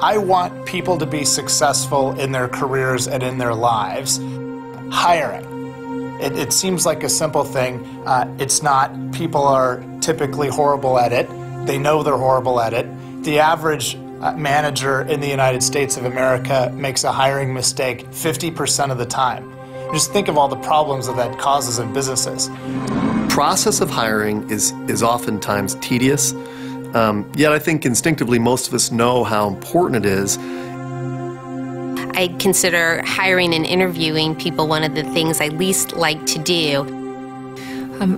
I want people to be successful in their careers and in their lives. Hiring. It seems like a simple thing. It's not. People are typically horrible at it. They know they're horrible at it. The average manager in the United States of America makes a hiring mistake 50% of the time. Just think of all the problems that causes in businesses. Process of hiring is oftentimes tedious, yet I think instinctively most of us know how important it is. I consider hiring and interviewing people one of the things I least like to do.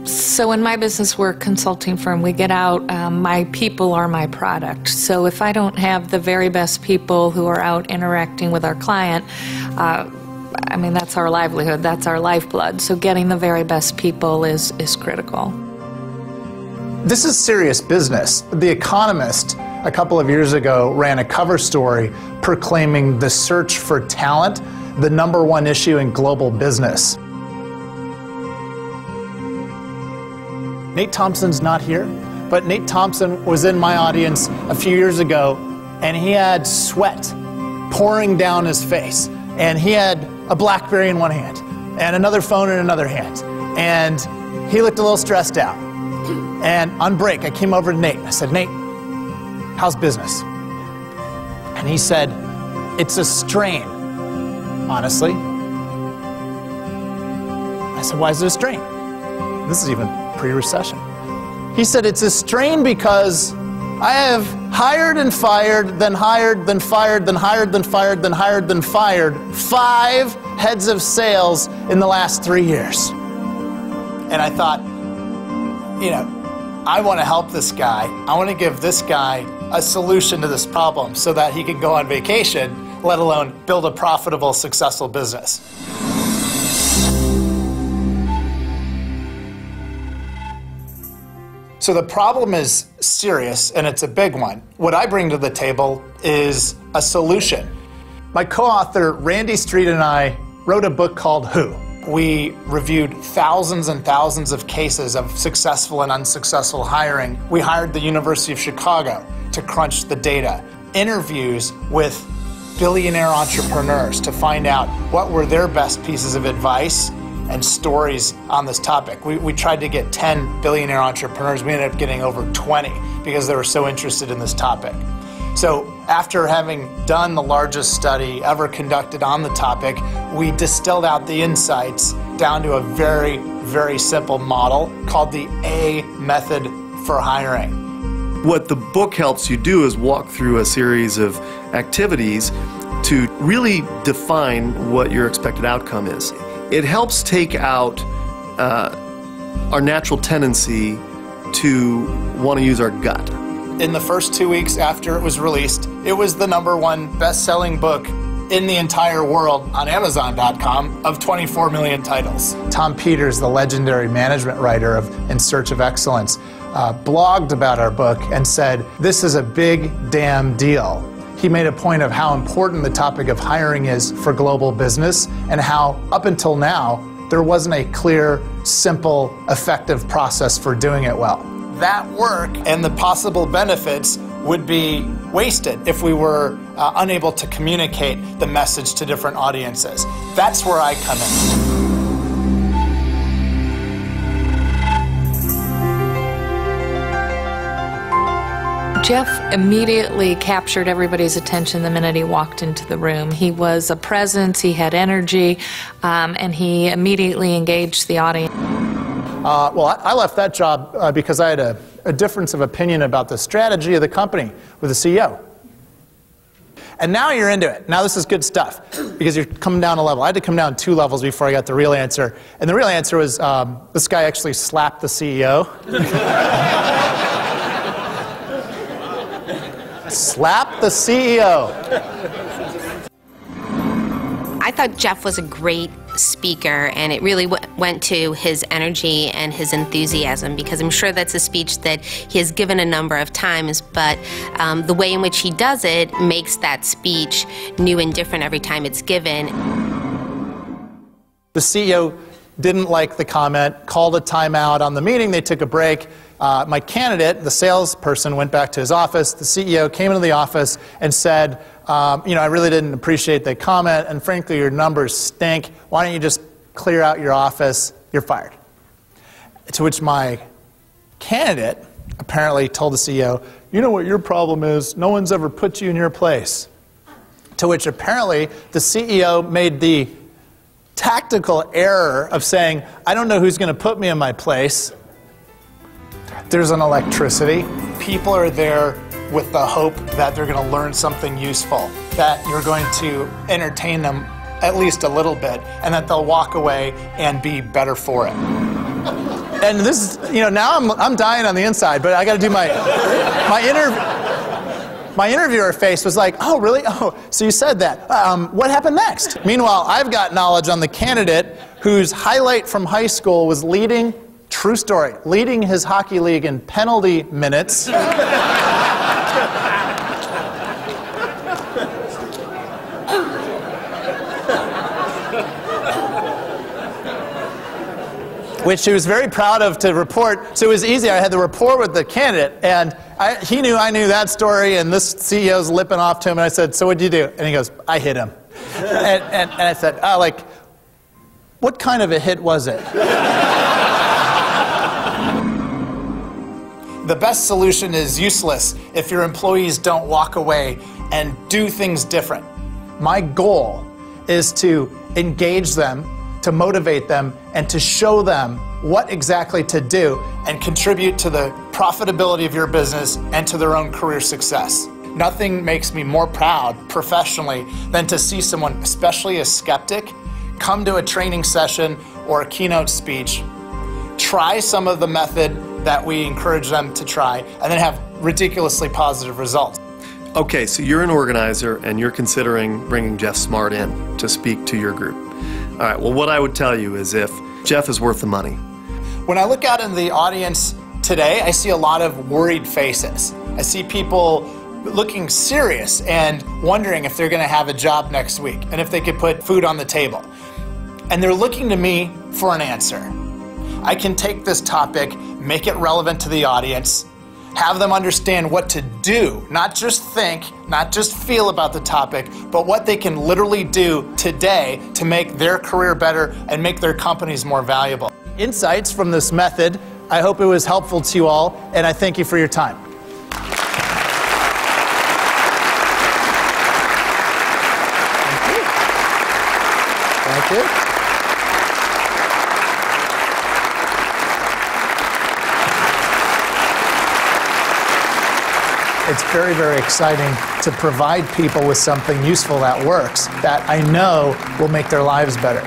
So in my business, we're a consulting firm. We get out, my people are my product. So if I don't have the very best people who are out interacting with our client, I mean, that's our livelihood, that's our lifeblood. So getting the very best people is critical. This is serious business. The Economist, a couple of years ago, ran a cover story proclaiming the search for talent the #1 issue in global business. Nate Thompson's not here, but Nate Thompson was in my audience a few years ago, and he had sweat pouring down his face, and he had a BlackBerry in one hand and another phone in another hand, and he looked a little stressed out. And on break, I came over to Nate and I said, "Nate, how's business?" And he said, "It's a strain, honestly." I said, "Why is it a strain?" This is even pre-recession. He said, "It's a strain because I have hired and fired, then hired, then fired, then hired, then fired, then hired, then fired 5 heads of sales in the last 3 years." And I thought, you know, I want to help this guy. I want to give this guy a solution to this problem so that he can go on vacation, let alone build a profitable, successful business. So the problem is serious, and it's a big one. What I bring to the table is a solution. My co-author, Randy Street, and I wrote a book called Who. We reviewed thousands and thousands of cases of successful and unsuccessful hiring. We hired the University of Chicago to crunch the data. Interviews with billionaire entrepreneurs to find out what were their best pieces of advice and stories on this topic. We tried to get 10 billionaire entrepreneurs. We ended up getting over 20 because they were so interested in this topic. So after having done the largest study ever conducted on the topic, we distilled out the insights down to a very, very simple model called the A method for hiring. What the book helps you do is walk through a series of activities to really define what your expected outcome is. It helps take out our natural tendency to want to use our gut. In the first 2 weeks after it was released, it was the #1 best-selling book in the entire world on Amazon.com of 24 million titles. Tom Peters, the legendary management writer of In Search of Excellence, blogged about our book and said, "This is a big damn deal." He made a point of how important the topic of hiring is for global business and how, up until now, there wasn't a clear, simple, effective process for doing it well. That work and the possible benefits would be wasted if we were unable to communicate the message to different audiences. That's where I come in. Geoff immediately captured everybody's attention the minute he walked into the room. He was a presence, he had energy, and he immediately engaged the audience. Well, I left that job because I had a difference of opinion about the strategy of the company with the CEO. And now you're into it. Now this is good stuff because you're coming down a level. I had to come down 2 levels before I got the real answer. And the real answer was this guy actually slapped the CEO. Slap the CEO. I thought Geoff was a great speaker, and it really went to his energy and his enthusiasm, because I'm sure that's a speech that he has given a number of times, but the way in which he does it makes that speech new and different every time it's given. The CEO didn't like the comment, called a timeout on the meeting, they took a break, My candidate, the salesperson, went back to his office. The CEO came into the office and said, I really didn't appreciate the comment, and frankly, your numbers stink. Why don't you just clear out your office? You're fired. To which my candidate apparently told the CEO, you know what your problem is? No one's ever put you in your place. To which apparently the CEO made the tactical error of saying, I don't know who's going to put me in my place. There's an electricity. People are there with the hope that they're going to learn something useful, that you're going to entertain them at least a little bit, and that they'll walk away and be better for it. And this is, now I'm dying on the inside, but I got to do my interviewer face was like, oh, really? Oh, so you said that. What happened next? Meanwhile, I've got knowledge on the candidate whose highlight from high school was leading, true story, leading his hockey league in penalty minutes. Which he was very proud of to report. So it was easy. I had the rapport with the candidate, and he knew I knew that story, and this CEO's lipping off to him, and I said, so what'd you do? And he goes, I hit him. and I said, what kind of a hit was it? The best solution is useless if your employees don't walk away and do things different. My goal is to engage them, to motivate them, and to show them what exactly to do and contribute to the profitability of your business and to their own career success. Nothing makes me more proud professionally than to see someone, especially a skeptic, come to a training session or a keynote speech, try some of the method that we encourage them to try, and then have ridiculously positive results. Okay, so you're an organizer and you're considering bringing Geoff Smart in to speak to your group. All right, well, what I would tell you is if Geoff is worth the money. When I look out in the audience today, I see a lot of worried faces. I see people looking serious and wondering if they're going to have a job next week and if they could put food on the table. And they're looking to me for an answer. I can take this topic, make it relevant to the audience, have them understand what to do, not just think, not just feel about the topic, but what they can literally do today to make their career better and make their companies more valuable. Insights from this method. I hope it was helpful to you all, and I thank you for your time. Thank you. Thank you. It's very, very exciting to provide people with something useful that works, that I know will make their lives better.